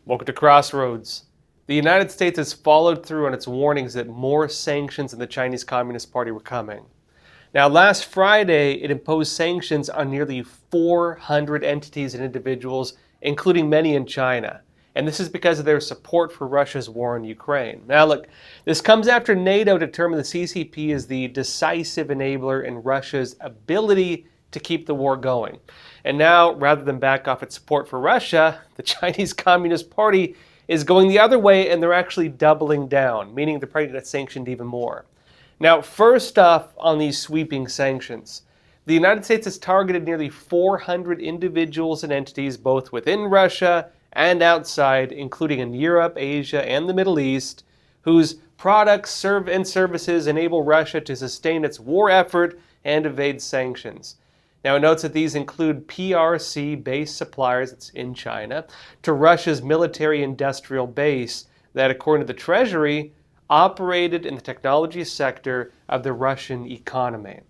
Welcome to Crossroads. The United States has followed through on its warnings that more sanctions in the Chinese Communist Party were coming. Now, last Friday, it imposed sanctions on nearly 400 entities and individuals, including many in China. And this is because of their support for Russia's war in Ukraine. Now, look, this comes after NATO determined the CCP is the decisive enabler in Russia's ability to keep the war going. And now, rather than back off its support for Russia, the Chinese Communist Party is going the other way, and they're actually doubling down, meaning they're probably going to get sanctioned even more. Now, first off, on these sweeping sanctions, the United States has targeted nearly 400 individuals and entities, both within Russia and outside, including in Europe, Asia, and the Middle East, whose products and services enable Russia to sustain its war effort and evade sanctions. Now, it notes that these include PRC-based suppliers, that's in China, to Russia's military-industrial base that, according to the Treasury, operated in the technology sector of the Russian economy.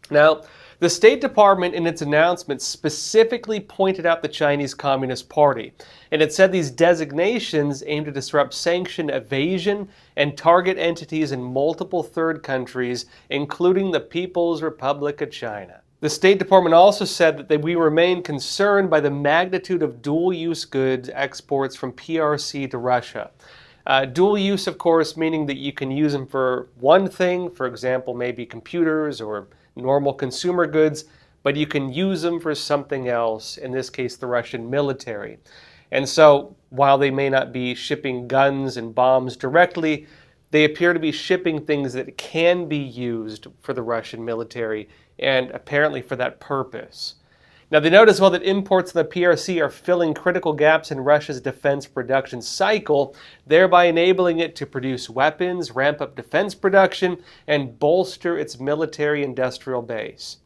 Now, the State Department in its announcement specifically pointed out the Chinese Communist Party, and it said these designations aim to disrupt sanction evasion and target entities in multiple third countries, including the People's Republic of China. The State Department also said that we remain concerned by the magnitude of dual-use goods exports from PRC to Russia. Dual use, of course, meaning that you can use them for one thing, for example, maybe computers or normal consumer goods, but you can use them for something else, in this case, the Russian military. And so, while they may not be shipping guns and bombs directly, they appear to be shipping things that can be used for the Russian military, and apparently for that purpose. Now, they note as well that imports in the PRC are filling critical gaps in Russia's defense production cycle, thereby enabling it to produce weapons, ramp up defense production, and bolster its military-industrial base.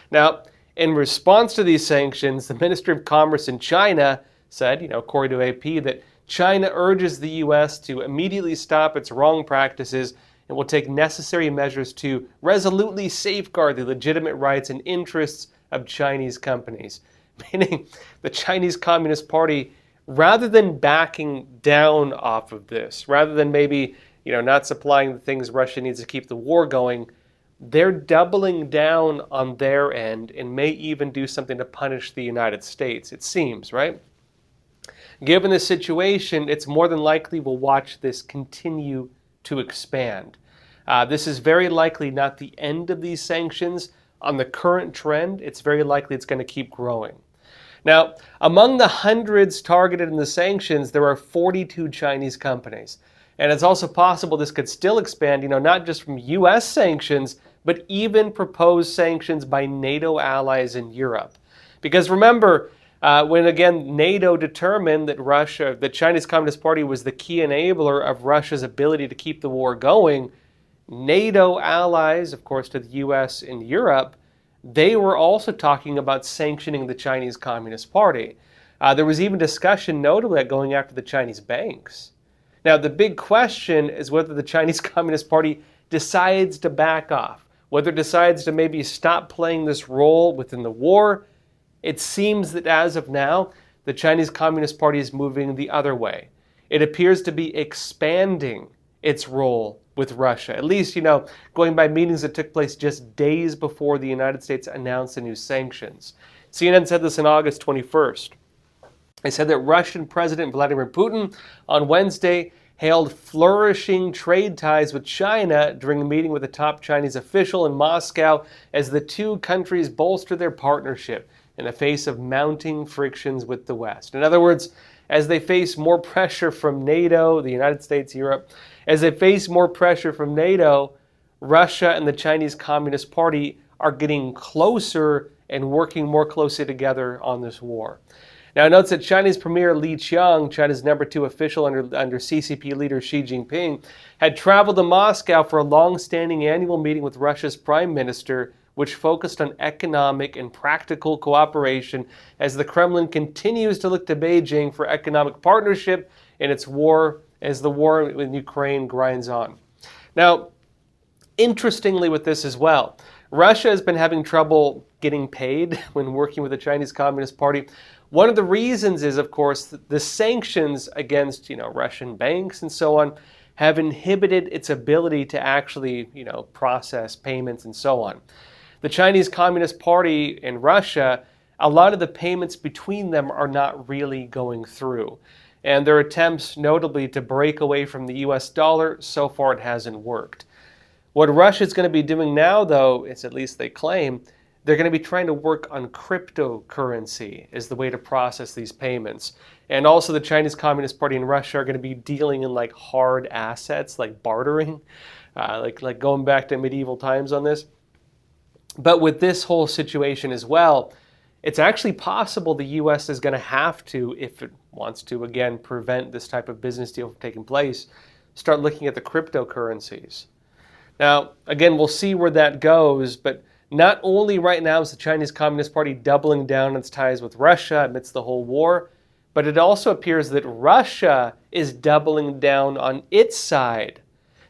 Now, in response to these sanctions, the Ministry of Commerce in China said, according to AP, that China urges the U.S. to immediately stop its wrong practices and will take necessary measures to resolutely safeguard the legitimate rights and interests of Chinese companies. Meaning the Chinese Communist Party, rather than backing down off of this, rather than maybe not supplying the things Russia needs to keep the war going, they're doubling down on their end and may even do something to punish the United States, it seems, right? Given the situation, it's more than likely we'll watch this continue to expand. This is very likely not the end of these sanctions. On the current trend, it's very likely it's going to keep growing. Now, among the hundreds targeted in the sanctions, there are 42 Chinese companies. And it's also possible this could still expand, not just from U.S. sanctions, but even proposed sanctions by NATO allies in Europe. Because remember, when again NATO determined that the Chinese Communist Party was the key enabler of Russia's ability to keep the war going, NATO allies, of course, to the U.S. and Europe, they were also talking about sanctioning the Chinese Communist Party. There was even discussion, notably, going after the Chinese banks. Now, the big question is whether the Chinese Communist Party decides to back off, whether it decides to maybe stop playing this role within the war. It seems that as of now, the Chinese Communist Party is moving the other way. It appears to be expanding its role with Russia, at least, going by meetings that took place just days before the United States announced the new sanctions. CNN said this on August 21st. They said that Russian President Vladimir Putin on Wednesday hailed flourishing trade ties with China during a meeting with a top Chinese official in Moscow as the two countries bolster their partnership in the face of mounting frictions with the West. In other words, as they face more pressure from NATO, the United States, Europe, as they face more pressure from NATO, Russia and the Chinese Communist Party are getting closer and working more closely together on this war. Now, it notes that Chinese Premier Li Qiang, China's number 2 official under CCP leader Xi Jinping, had traveled to Moscow for a long-standing annual meeting with Russia's Prime Minister, which focused on economic and practical cooperation as the Kremlin continues to look to Beijing for economic partnership in its war as the war in Ukraine grinds on. Now, interestingly with this as well, Russia has been having trouble getting paid when working with the Chinese Communist Party. One of the reasons is, of course, the sanctions against, Russian banks and so on have inhibited its ability to actually, process payments and so on. The Chinese Communist Party and Russia, a lot of the payments between them are not really going through. And their attempts, notably, to break away from the US dollar, so far it hasn't worked. What Russia's going to be doing now, though, is at least they claim, they're going to be trying to work on cryptocurrency as the way to process these payments. And also the Chinese Communist Party and Russia are going to be dealing in like hard assets, like bartering, like going back to medieval times on this. But with this whole situation as well, it's actually possible the U.S. is going to have to, if it wants to, again, prevent this type of business deal from taking place, start looking at the cryptocurrencies. Now, again, we'll see where that goes, but not only right now is the Chinese Communist Party doubling down on its ties with Russia amidst the whole war, but it also appears that Russia is doubling down on its side.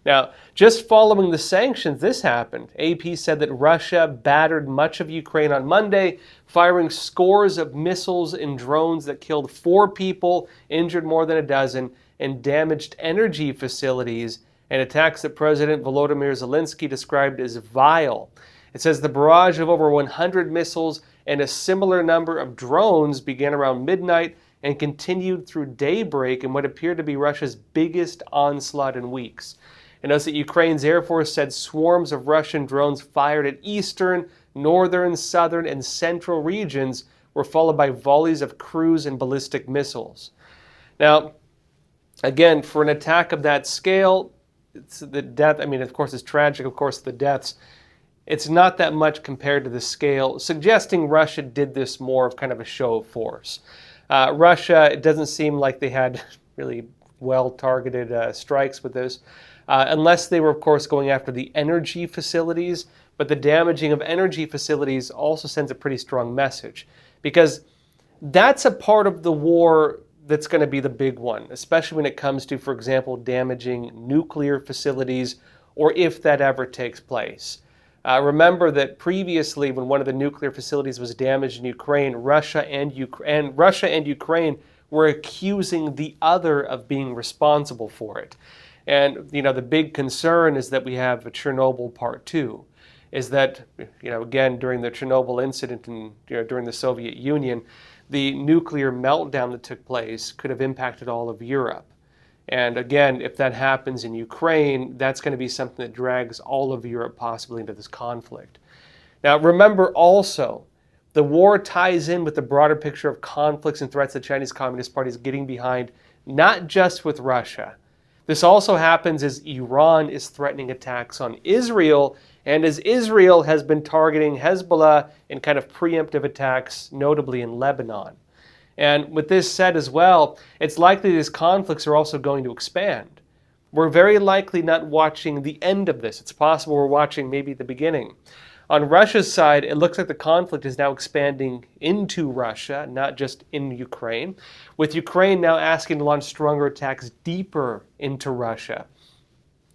Now, just following the sanctions, this happened. AP said that Russia battered much of Ukraine on Monday, firing scores of missiles and drones that killed 4 people, injured more than a dozen, and damaged energy facilities, and attacks that President Volodymyr Zelensky described as vile. It says the barrage of over 100 missiles and a similar number of drones began around midnight and continued through daybreak in what appeared to be Russia's biggest onslaught in weeks. And notice that Ukraine's Air Force said swarms of Russian drones fired at eastern, northern, southern, and central regions were followed by volleys of cruise and ballistic missiles. Now, again, for an attack of that scale, it's the death, of course, it's tragic, of course, the deaths. It's not that much compared to the scale, suggesting Russia did this more of kind of a show of force. Russia, it doesn't seem like they had really well-targeted strikes with this, unless they were, of course, going after the energy facilities. But the damaging of energy facilities also sends a pretty strong message, because that's a part of the war that's going to be the big one, especially when it comes to, for example, damaging nuclear facilities, or if that ever takes place. Remember that previously, when one of the nuclear facilities was damaged in Ukraine, Russia and Ukraine were accusing the other of being responsible for it. And the big concern is that we have a Chernobyl Part 2. Is that again, during the Chernobyl incident and during the Soviet Union, the nuclear meltdown that took place could have impacted all of Europe. And again, if that happens in Ukraine, that's going to be something that drags all of Europe possibly into this conflict. Now, remember also, the war ties in with the broader picture of conflicts and threats the Chinese Communist Party is getting behind, not just with Russia. This also happens as Iran is threatening attacks on Israel, and as Israel has been targeting Hezbollah in kind of preemptive attacks, notably in Lebanon. And with this said as well, it's likely these conflicts are also going to expand. We're very likely not watching the end of this. It's possible we're watching maybe the beginning. On Russia's side, it looks like the conflict is now expanding into Russia, not just in Ukraine, with Ukraine now asking to launch stronger attacks deeper into Russia.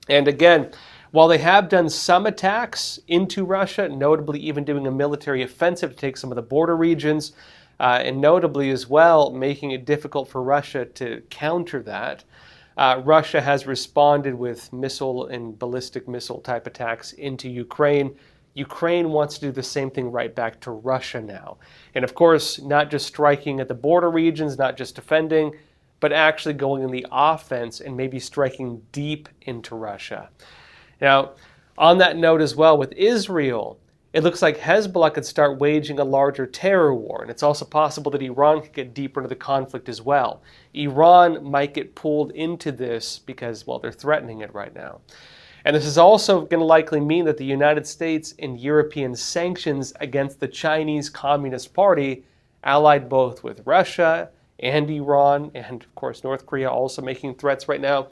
And again, while they have done some attacks into Russia, notably even doing a military offensive to take some of the border regions, and notably as well making it difficult for Russia to counter that, Russia has responded with missile and ballistic missile type attacks into Ukraine. Ukraine wants to do the same thing right back to Russia now. And of course, not just striking at the border regions, not just defending, but actually going in the offense and maybe striking deep into Russia. Now, on that note as well, with Israel, it looks like Hezbollah could start waging a larger terror war, and it's also possible that Iran could get deeper into the conflict as well. Iran might get pulled into this because, well, they're threatening it right now. And this is also going to likely mean that the United States and European sanctions against the Chinese Communist Party, allied both with Russia and Iran, and of course North Korea also making threats right now,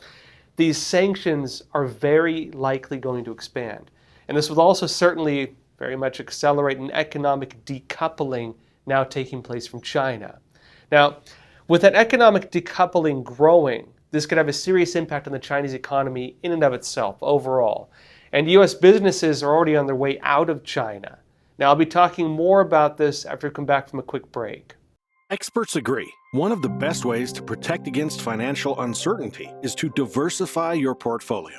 these sanctions are very likely going to expand. And this will also certainly very much accelerate an economic decoupling now taking place from China. Now, with that economic decoupling growing, this could have a serious impact on the Chinese economy in and of itself overall. And U.S. businesses are already on their way out of China. Now, I'll be talking more about this after we come back from a quick break. Experts agree. One of the best ways to protect against financial uncertainty is to diversify your portfolio.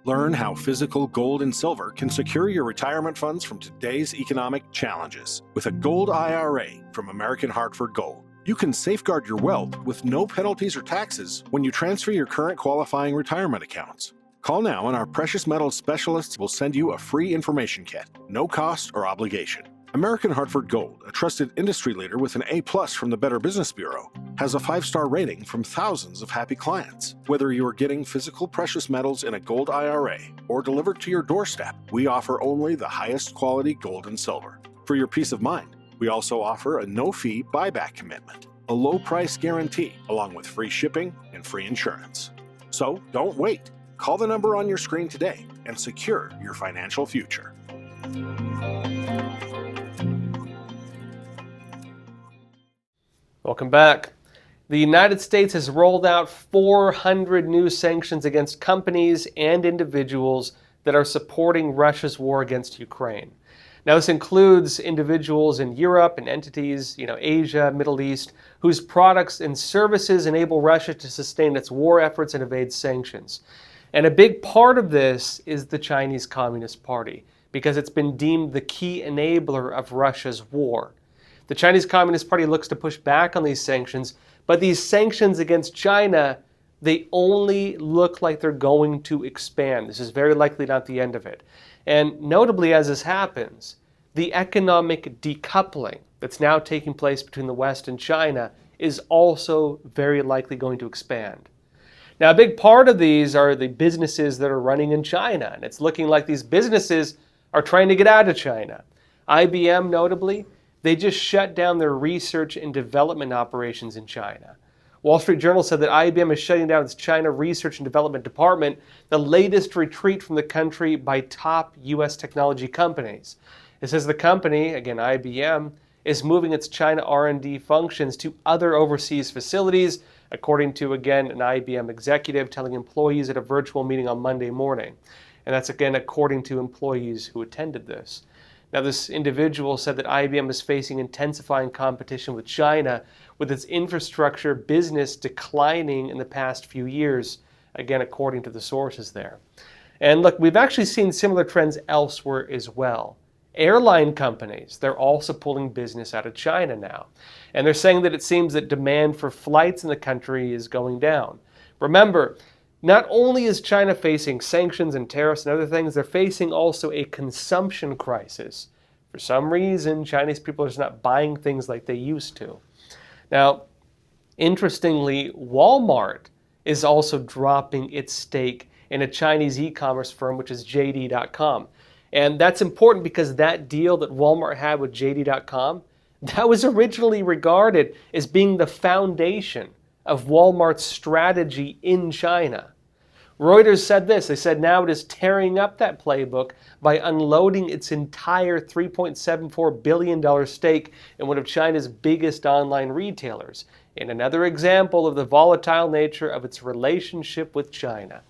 Learn how physical gold and silver can secure your retirement funds from today's economic challenges with a gold IRA from American Hartford Gold. You can safeguard your wealth with no penalties or taxes when you transfer your current qualifying retirement accounts. Call now and our precious metals specialists will send you a free information kit, no cost or obligation. American Hartford Gold, a trusted industry leader with an A+ from the Better Business Bureau, has a 5-star rating from thousands of happy clients. Whether you are getting physical precious metals in a gold IRA or delivered to your doorstep, we offer only the highest quality gold and silver. For your peace of mind, we also offer a no-fee buyback commitment, a low-price guarantee, along with free shipping and free insurance. So don't wait. Call the number on your screen today and secure your financial future. Welcome back. The United States has rolled out 400 new sanctions against companies and individuals that are supporting Russia's war against Ukraine. Now, this includes individuals in Europe and entities, Asia, Middle East, whose products and services enable Russia to sustain its war efforts and evade sanctions. And a big part of this is the Chinese Communist Party, because it's been deemed the key enabler of Russia's war. The Chinese Communist Party looks to push back on these sanctions, but these sanctions against China, they only look like they're going to expand. This is very likely not the end of it. And notably, as this happens, the economic decoupling that's now taking place between the West and China is also very likely going to expand. Now, a big part of these are the businesses that are running in China, and it's looking like these businesses are trying to get out of China. IBM, notably, they just shut down their research and development operations in China. Wall Street Journal said that IBM is shutting down its China Research and Development Department, the latest retreat from the country by top U.S. technology companies. It says the company, again IBM, is moving its China R&D functions to other overseas facilities, according to, again, an IBM executive telling employees at a virtual meeting on Monday morning. And that's, again, according to employees who attended this. Now, this individual said that IBM is facing intensifying competition with China, with its infrastructure business declining in the past few years, again, according to the sources there. And look, we've actually seen similar trends elsewhere as well. Airline companies, they're also pulling business out of China now. And they're saying that it seems that demand for flights in the country is going down. Remember, not only is China facing sanctions and tariffs and other things, they're facing also a consumption crisis. For some reason, Chinese people are just not buying things like they used to. Now, interestingly, Walmart is also dropping its stake in a Chinese e-commerce firm, which is JD.com. And that's important because that deal that Walmart had with JD.com, that was originally regarded as being the foundation of Walmart's strategy in China. Reuters said this. They said now it is tearing up that playbook by unloading its entire $3.74 billion stake in one of China's biggest online retailers, in another example of the volatile nature of its relationship with China.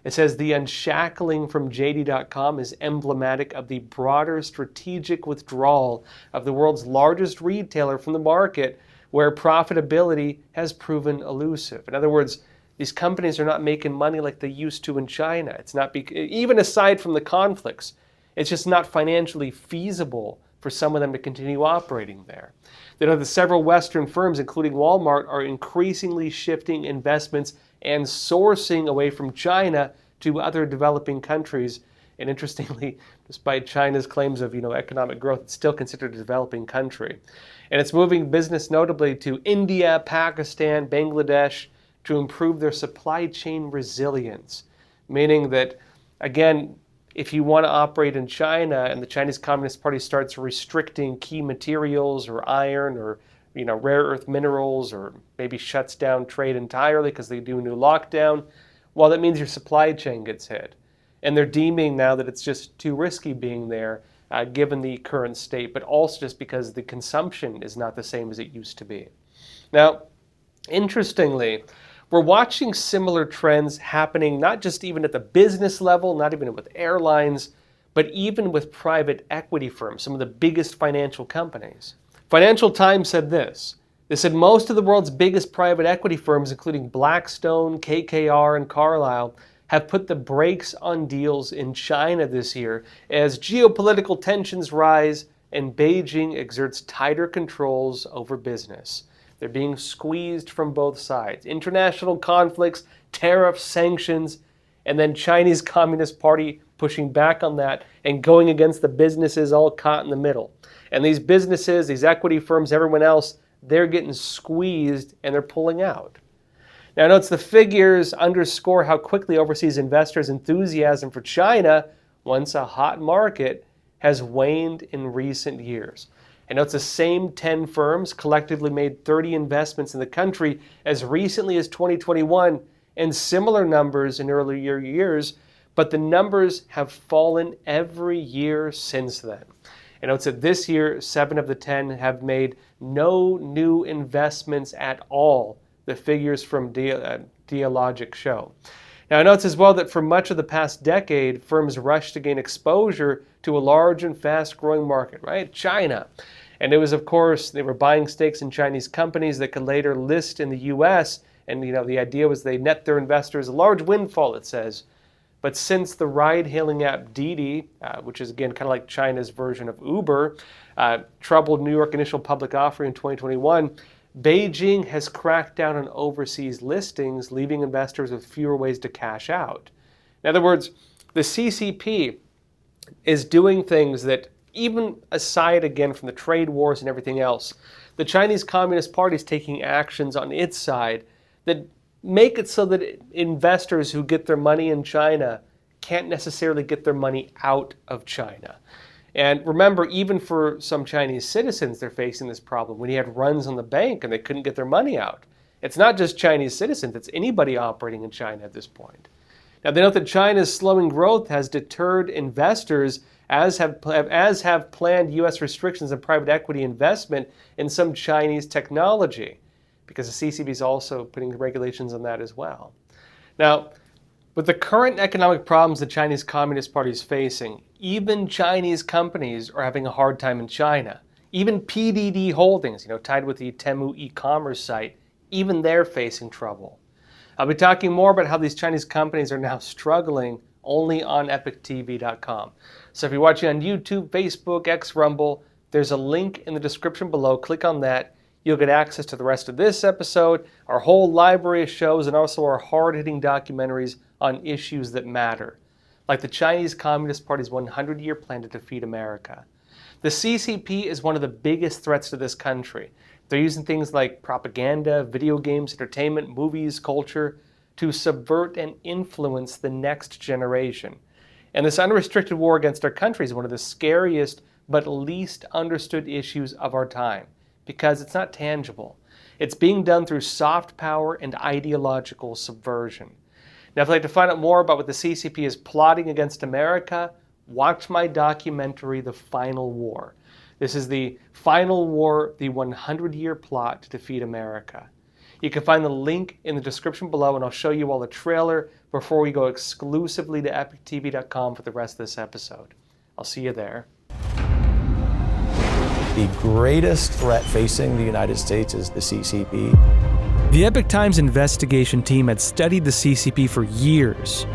It says the unshackling from JD.com is emblematic of the broader strategic withdrawal of the world's largest retailer from the market, where profitability has proven elusive. In other words, these companies are not making money like they used to in China. It's not even aside from the conflicts, it's just not financially feasible for some of them to continue operating there. They know that several Western firms, including Walmart, are increasingly shifting investments and sourcing away from China to other developing countries. And interestingly, despite China's claims of economic growth, it's still considered a developing country. And it's moving business notably to India, Pakistan, Bangladesh to improve their supply chain resilience. Meaning that, again, if you want to operate in China and the Chinese Communist Party starts restricting key materials or iron or rare earth minerals, or maybe shuts down trade entirely because they do a new lockdown, well, that means your supply chain gets hit. And they're deeming now that it's just too risky being there given the current state, but also just because the consumption is not the same as it used to be. Now, interestingly, we're watching similar trends happening not just even at the business level, not even with airlines, but even with private equity firms, some of the biggest financial companies. Financial Times said this: They said most of the world's biggest private equity firms, including Blackstone, KKR, and Carlyle, have put the brakes on deals in China this year as geopolitical tensions rise and Beijing exerts tighter controls over business. They're being squeezed from both sides. International conflicts, tariffs, sanctions, and then Chinese Communist Party pushing back on that and going against the businesses all caught in the middle. And these businesses, these equity firms, everyone else, they're getting squeezed and they're pulling out. Now, notice the figures underscore how quickly overseas investors' enthusiasm for China, once a hot market, has waned in recent years. And notice the same 10 firms collectively made 30 investments in the country as recently as 2021 and similar numbers in earlier years, but the numbers have fallen every year since then. And notice that this year, 7 of the 10 have made no new investments at all, the figures from Dealogic show. Now, notice as well that for much of the past decade, firms rushed to gain exposure to a large and fast-growing market, right? China. And it was, of course, they were buying stakes in Chinese companies that could later list in the U.S., and the idea was they net their investors a large windfall, it says. But since the ride-hailing app Didi, which is again kind of like China's version of Uber, troubled New York initial public offering in 2021, Beijing has cracked down on overseas listings, leaving investors with fewer ways to cash out. In other words, the CCP is doing things that, even aside again from the trade wars and everything else, the Chinese Communist Party is taking actions on its side that make it so that investors who get their money in China can't necessarily get their money out of China. And remember, even for some Chinese citizens, they're facing this problem. When you had runs on the bank and they couldn't get their money out, it's not just Chinese citizens, it's anybody operating in China at this point. Now, they note that China's slowing growth has deterred investors, as have planned U.S. restrictions on private equity investment in some Chinese technology, because the CCP is also putting regulations on that as well. Now, with the current economic problems the Chinese Communist Party is facing, even Chinese companies are having a hard time in China. Even PDD Holdings, tied with the Temu e-commerce site, even they're facing trouble. I'll be talking more about how these Chinese companies are now struggling only on EpochTV.com. So if you're watching on YouTube, Facebook, X, Rumble, there's a link in the description below. Click on that. You'll get access to the rest of this episode, our whole library of shows, and also our hard-hitting documentaries on issues that matter, like the Chinese Communist Party's 100-year plan to defeat America. The CCP is one of the biggest threats to this country. They're using things like propaganda, video games, entertainment, movies, culture to subvert and influence the next generation. And this unrestricted war against our country is one of the scariest but least understood issues of our time, because it's not tangible. It's being done through soft power and ideological subversion. Now, if you'd like to find out more about what the CCP is plotting against America, watch my documentary, The Final War. This is the final war, the 100-year plot to defeat America. You can find the link in the description below, and I'll show you all the trailer before we go exclusively to EpochTV.com for the rest of this episode. I'll see you there. The greatest threat facing the United States is the CCP. The Epoch Times investigation team had studied the CCP for years,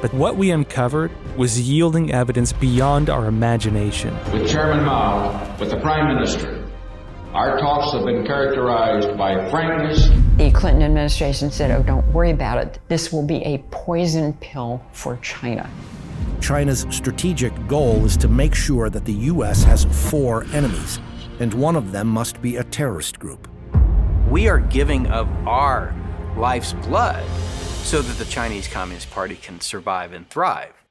but what we uncovered was yielding evidence beyond our imagination. With Chairman Mao, with the Prime Minister, our talks have been characterized by frankness. The Clinton administration said, "Oh, don't worry about it. This will be a poison pill for China." China's strategic goal is to make sure that the U.S. has 4 enemies, and one of them must be a terrorist group. We are giving of our life's blood so that the Chinese Communist Party can survive and thrive.